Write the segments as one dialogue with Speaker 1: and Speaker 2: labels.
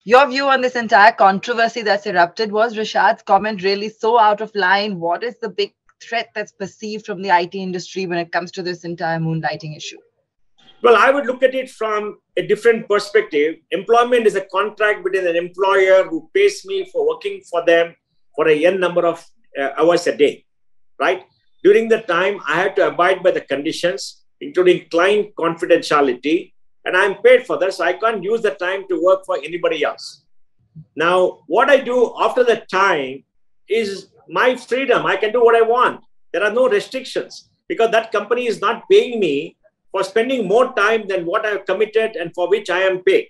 Speaker 1: Your view on this entire controversy that's erupted, was Rishad's comment really so out of line? What is the big threat that's perceived from the IT industry when it comes to this entire moonlighting issue?
Speaker 2: Well, I would look at it from a different perspective. Employment is a contract between an employer who pays me for working for them for a n number of hours a day, right? During the time, I have to abide by the conditions, including client confidentiality, and I'm paid for that, so I can't use the time to work for anybody else. Now, what I do after that time is my freedom. I can do what I want. There are no restrictions because that company is not paying me for spending more time than what I have committed and for which I am paid.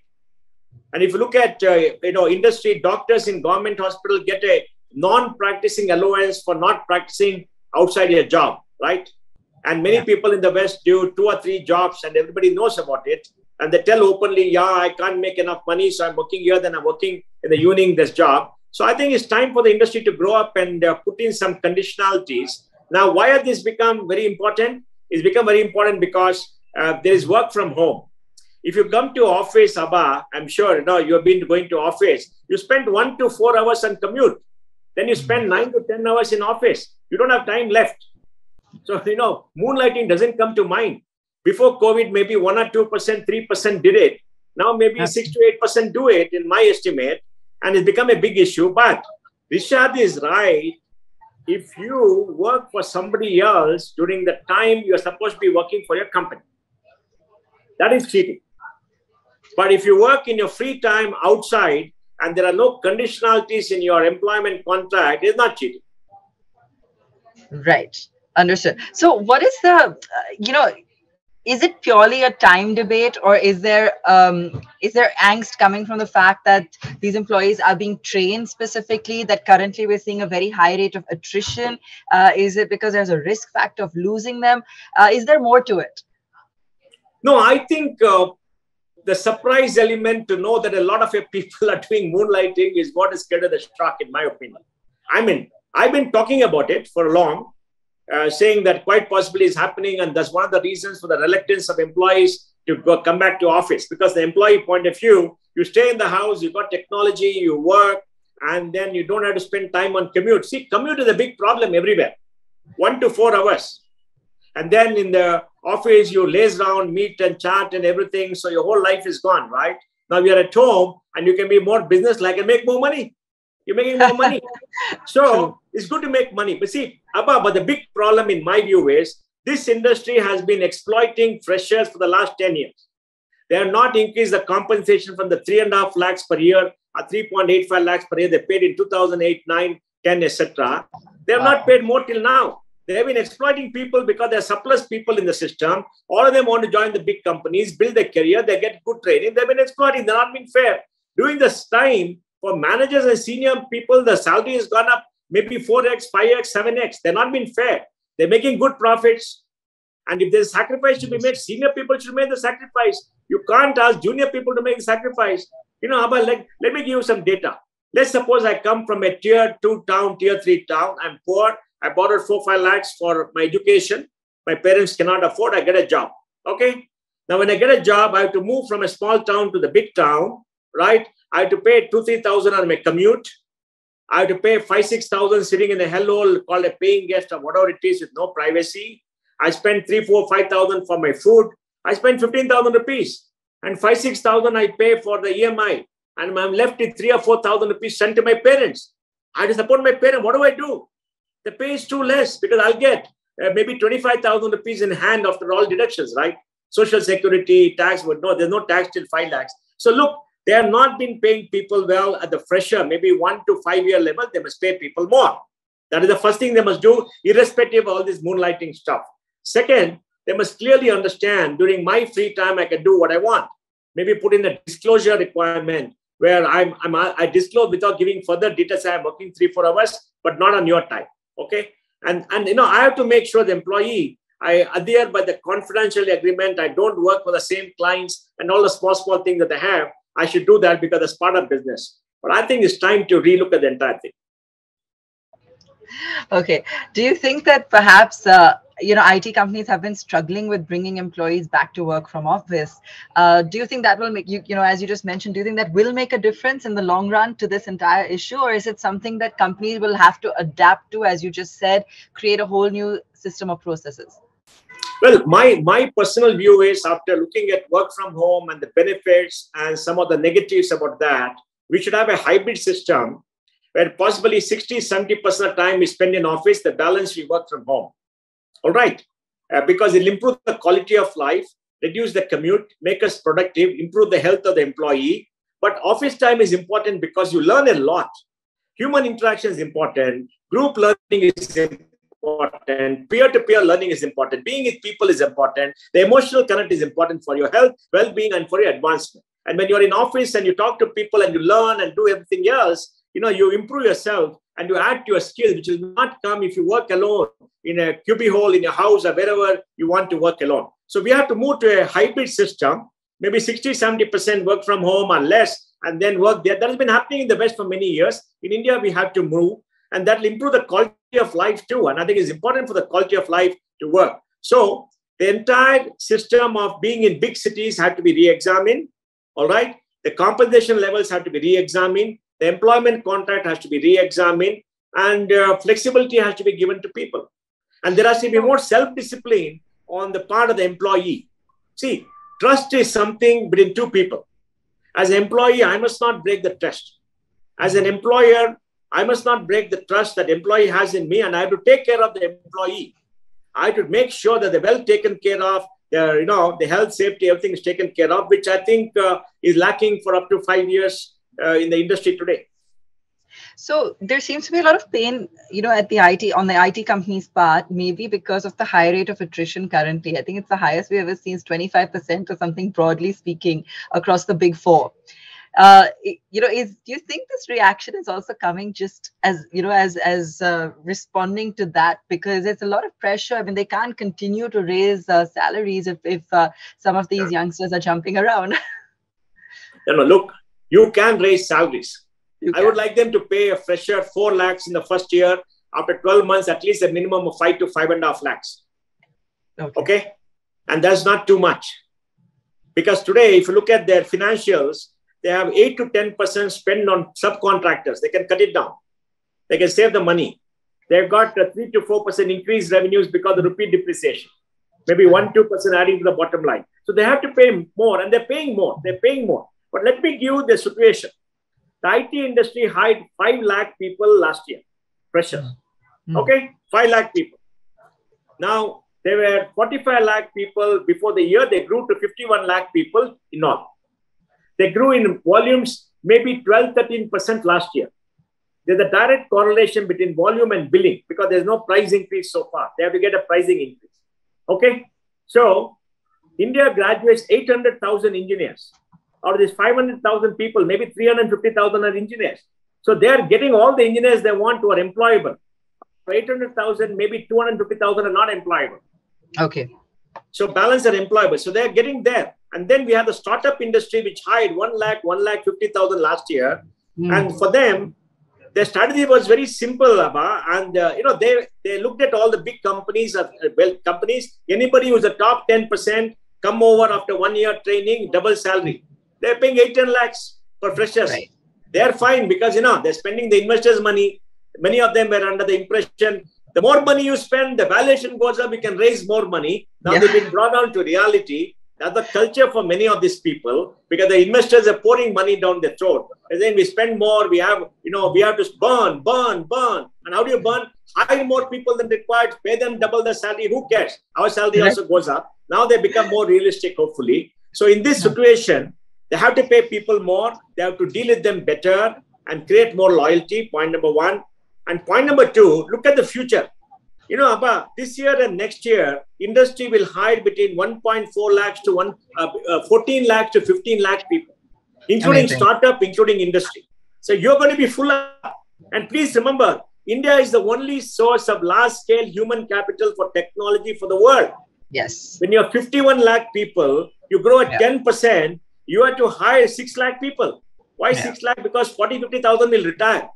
Speaker 2: And if you look at industry, doctors in government hospital get a non-practicing allowance for not practicing outside your job, right? And many people in the West do 2 or 3 jobs and everybody knows about it. And they tell openly, yeah, I can't make enough money, so I'm working here, then I'm working in the evening, this job. So I think it's time for the industry to grow up and put in some conditionalities. Now, why has this become very important? It's become very important because there is work from home. If you come to office, Aabha, I'm sure you have been going to office, you spend 1 to 4 hours on commute. Then you spend 9 to 10 hours in office. You don't have time left. So, moonlighting doesn't come to mind. Before COVID, maybe 1 or 2%, 3% did it. Now maybe 6 to 8% do it, in my estimate, and it's become a big issue. But Rishad is right. If you work for somebody else during the time you're supposed to be working for your company, that is cheating. But if you work in your free time outside and there are no conditionalities in your employment contract, it's not cheating.
Speaker 1: Right. Understood. So what is the, is it purely a time debate, or is there angst coming from the fact that these employees are being trained specifically, that currently we're seeing a very high rate of attrition? Is it because there's a risk factor of losing them? Is there more to it?
Speaker 2: No, I think the surprise element to know that a lot of your people are doing moonlighting is what is scared of the shock, in my opinion. I mean, I've been talking about it for long, saying that quite possibly is happening, and that's one of the reasons for the reluctance of employees to come back to office. Because the employee point of view, you stay in the house, you got technology, you work, and then you don't have to spend time on commute. See, commute is a big problem everywhere, 1 to 4 hours. And then in the office, you laze around, meet and chat and everything. So your whole life is gone, right? Now you're at home and you can be more business-like and make more money. You're making more money. So it's good to make money. But see, Aabha, but the big problem in my view is this industry has been exploiting freshers for the last 10 years. They have not increased the compensation from the 3.5 lakhs per year or 3.85 lakhs per year they paid in 2008, 9, 10, etc. They have not paid more till now. They have been exploiting people because there are surplus people in the system. All of them want to join the big companies, build their career, they get good training. They've been exploiting. They're not being fair. During this time, for managers and senior people, the salary has gone up maybe 4x, 5x, 7x. They're not being fair. They're making good profits. And if there's sacrifice to be made, senior people should make the sacrifice. You can't ask junior people to make the sacrifice. Aabha, let me give you some data. Let's suppose I come from a tier 2 town, tier 3 town. I'm poor. I borrowed 4-5 lakhs for my education. My parents cannot afford. I get a job. Okay. Now, when I get a job, I have to move from a small town to the big town, right? I have to pay 2,000-3,000 on my commute. I have to pay 5,000-6,000 sitting in a hellhole called a paying guest or whatever it is with no privacy. I spend 3,000-5,000 for my food. I spend 15,000 rupees and 5,000-6,000 I pay for the EMI. And I'm left with 3,000 or 4,000 rupees sent to my parents. I have to support my parents. What do I do? The pay is too less because I'll get maybe 25,000 rupees in hand after all deductions, right? Social security, tax, but no, there's no tax till 5 lakhs. So look, they have not been paying people well at the fresher, maybe 1 to 5 year level. They must pay people more. That is the first thing they must do, irrespective of all this moonlighting stuff. Second, they must clearly understand during my free time, I can do what I want. Maybe put in a disclosure requirement where I disclose without giving further details. I'm working 3-4 hours, but not on your time. Okay. And I have to make sure the employee, I adhere by the confidential agreement. I don't work for the same clients and all the small things that they have. I should do that because it's part of business. But I think it's time to relook at the entire thing.
Speaker 1: Okay. Do you think that perhaps IT companies have been struggling with bringing employees back to work from office. Do you think that will make as you just mentioned, do you think that will make a difference in the long run to this entire issue, or is it something that companies will have to adapt to, as you just said, create a whole new system of processes?
Speaker 2: Well, my personal view is, after looking at work from home and the benefits and some of the negatives about that, we should have a hybrid system where possibly 60-70% of time is spent in office, the balance we work from home. All right. Because it'll improve the quality of life, reduce the commute, make us productive, improve the health of the employee. But office time is important because you learn a lot. Human interaction is important. Group learning is important. Peer-to-peer learning is important. Being with people is important. The emotional connect is important for your health, well-being, and for your advancement. And when you're in office and you talk to people and you learn and do everything else, you improve yourself and you add to your skills, which will not come if you work alone in a cubbyhole in your house or wherever you want to work alone. So we have to move to a hybrid system, maybe 60-70% work from home or less, and then work there. That has been happening in the West for many years. In India, we have to move, and that will improve the quality of life too. And I think it's important for the quality of life to work. So the entire system of being in big cities had to be re-examined. All right. The compensation levels have to be re-examined. The employment contract has to be re-examined, and flexibility has to be given to people. And there has to be more self-discipline on the part of the employee. See, trust is something between two people. As an employee, I must not break the trust. As an employer, I must not break the trust that employee has in me, and I have to take care of the employee. I have to make sure that they're well taken care of. The health, safety, everything is taken care of, which I think is lacking for up to 5 years in the industry today.
Speaker 1: So there seems to be a lot of pain, at the IT company's part, maybe because of the high rate of attrition currently. I think it's the highest we've ever seen, 25% or something, broadly speaking, across the big four. Do you think this reaction is also coming just as responding to that, because there's a lot of pressure? I mean, they can't continue to raise salaries if some of these youngsters are jumping around.
Speaker 2: Look, you can raise salaries. I would like them to pay a fresher 4 lakhs in the first year. After 12 months, at least a minimum of 5 to 5.5 lakhs. Okay? And that's not too much. Because today, if you look at their financials, they have 8 to 10% spend on subcontractors. They can cut it down. They can save the money. They've got a 3 to 4% increased revenues because of rupee depreciation. Maybe 1-2% adding to the bottom line. So they have to pay more, and they're paying more. They're paying more. But let me give you the situation. The IT industry hired 5 lakh people last year, freshers. Okay, 5 lakh people. Now, there were 45 lakh people before the year. They grew to 51 lakh people in all. They grew in volumes maybe 12-13% last year. There's a direct correlation between volume and billing because there's no price increase so far. They have to get a pricing increase. Okay, so India graduates 800,000 engineers. Out of these 500,000 people, maybe 350,000 are engineers. So they are getting all the engineers they want who are employable. For 800,000, maybe 250,000 are not employable.
Speaker 1: Okay.
Speaker 2: So balance are employable. So they are getting there. And then we have the startup industry, which hired 1,50,000 last year. And for them, their strategy was very simple, Aabha. And they looked at all the big companies, companies. Anybody who's a top 10% come over after 1 year training, double salary. They're paying 8-10 lakhs for freshers. Right. They're fine because, they're spending the investors' money. Many of them were under the impression, the more money you spend, the valuation goes up, you can raise more money. Now they've been brought down to reality. That's the culture for many of these people because the investors are pouring money down their throat. And then we spend more, we have to burn. And how do you burn? Hire more people than required, pay them double the salary. Who cares? Our salary also goes up. Now they become more realistic, hopefully. So in this situation, they have to pay people more. They have to deal with them better and create more loyalty. Point number 1. And point number 2, look at the future. Aabha, this year and next year, industry will hire between 1.4 lakhs to 14 lakhs to 15 lakh people, including startup, including industry. So you're going to be full up. And please remember, India is the only source of large-scale human capital for technology for the world.
Speaker 1: Yes.
Speaker 2: When you have 51 lakh people, you grow at 10%, you have to hire 6 lakh people. Why 6 lakh? Because 40-50,000 will retire.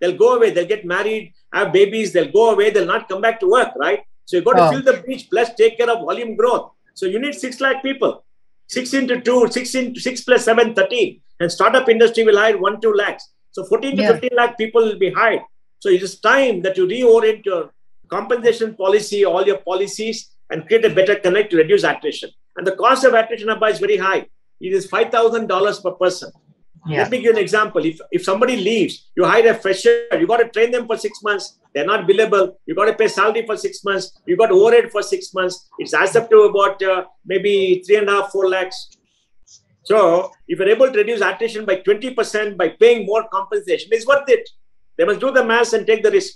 Speaker 2: They'll go away. They'll get married, have babies. They'll go away. They'll not come back to work, right? So you've got to
Speaker 1: Oh,
Speaker 2: fill the breach plus take care of volume growth. So you need 6 lakh people. 6 into 2, 6 into 6 plus 7, 13. And startup industry will hire 1, 2 lakhs. So 14 to
Speaker 1: yeah.
Speaker 2: 15 lakh people will be hired. So it is time that you reorient your compensation policy, all your policies, and create a better connect to reduce attrition. And the cost of attrition Aabha is very high. It is $5,000 per person.
Speaker 1: Yeah.
Speaker 2: Let me give you an example. If somebody leaves, you hire a fresher, you got to train them for 6 months. They're not billable. You got to pay salary for 6 months. You got overhead for 6 months. It's adds up to about maybe 3.5, 4 lakhs. So if you're able to reduce attrition by 20% by paying more compensation, it's worth it. They must do the maths and take the risk.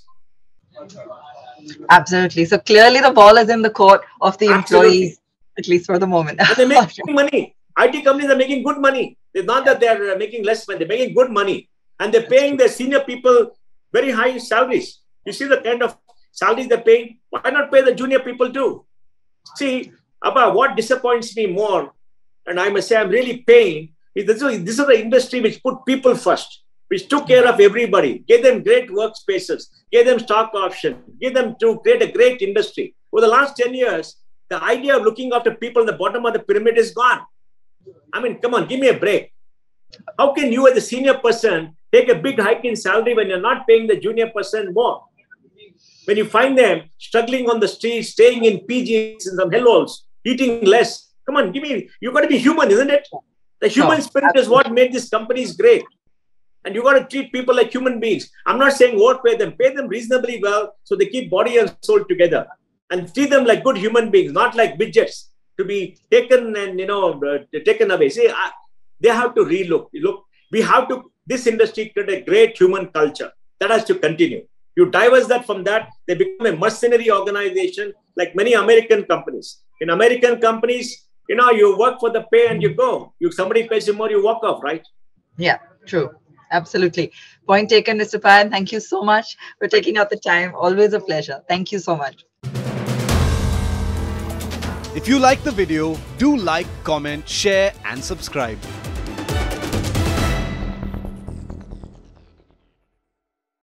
Speaker 1: Absolutely. So clearly the ball is in the court of the
Speaker 2: Absolutely.
Speaker 1: employees, at least for the moment.
Speaker 2: And they're making money. IT companies are making good money. It's not that they're making less money. They're making good money. And they're paying their senior people very high salaries. You see the kind of salaries they're paying? Why not pay the junior people too? See, Aabha, what disappoints me more, and I must say I'm really pained, is this is the industry which put people first, which took care of everybody, gave them great workspaces, gave them stock options, gave them to create a great industry. Over the last 10 years, the idea of looking after people at the bottom of the pyramid is gone. I mean, come on, give me a break. How can you as a senior person take a big hike in salary when you're not paying the junior person more? When you find them struggling on the streets, staying in PGs in some hellholes, eating less. Come on, you got to be human, isn't it? The human spirit is what made these companies great. And you got to treat people like human beings. I'm not saying overpay them, pay them reasonably well so they keep body and soul together. And treat them like good human beings, not like widgets to be taken and, taken away. See, they have to relook. Look, this industry create a great human culture. That has to continue. You diverse that from that, they become a mercenary organization like many American companies. In American companies, you work for the pay and you go. Somebody pays you more, you walk off, right?
Speaker 1: Yeah, true. Absolutely. Point taken, Mr. Pai. And thank you so much for taking out the time. Always a pleasure. Thank you so much.
Speaker 3: If you like the video, do like, comment, share and subscribe.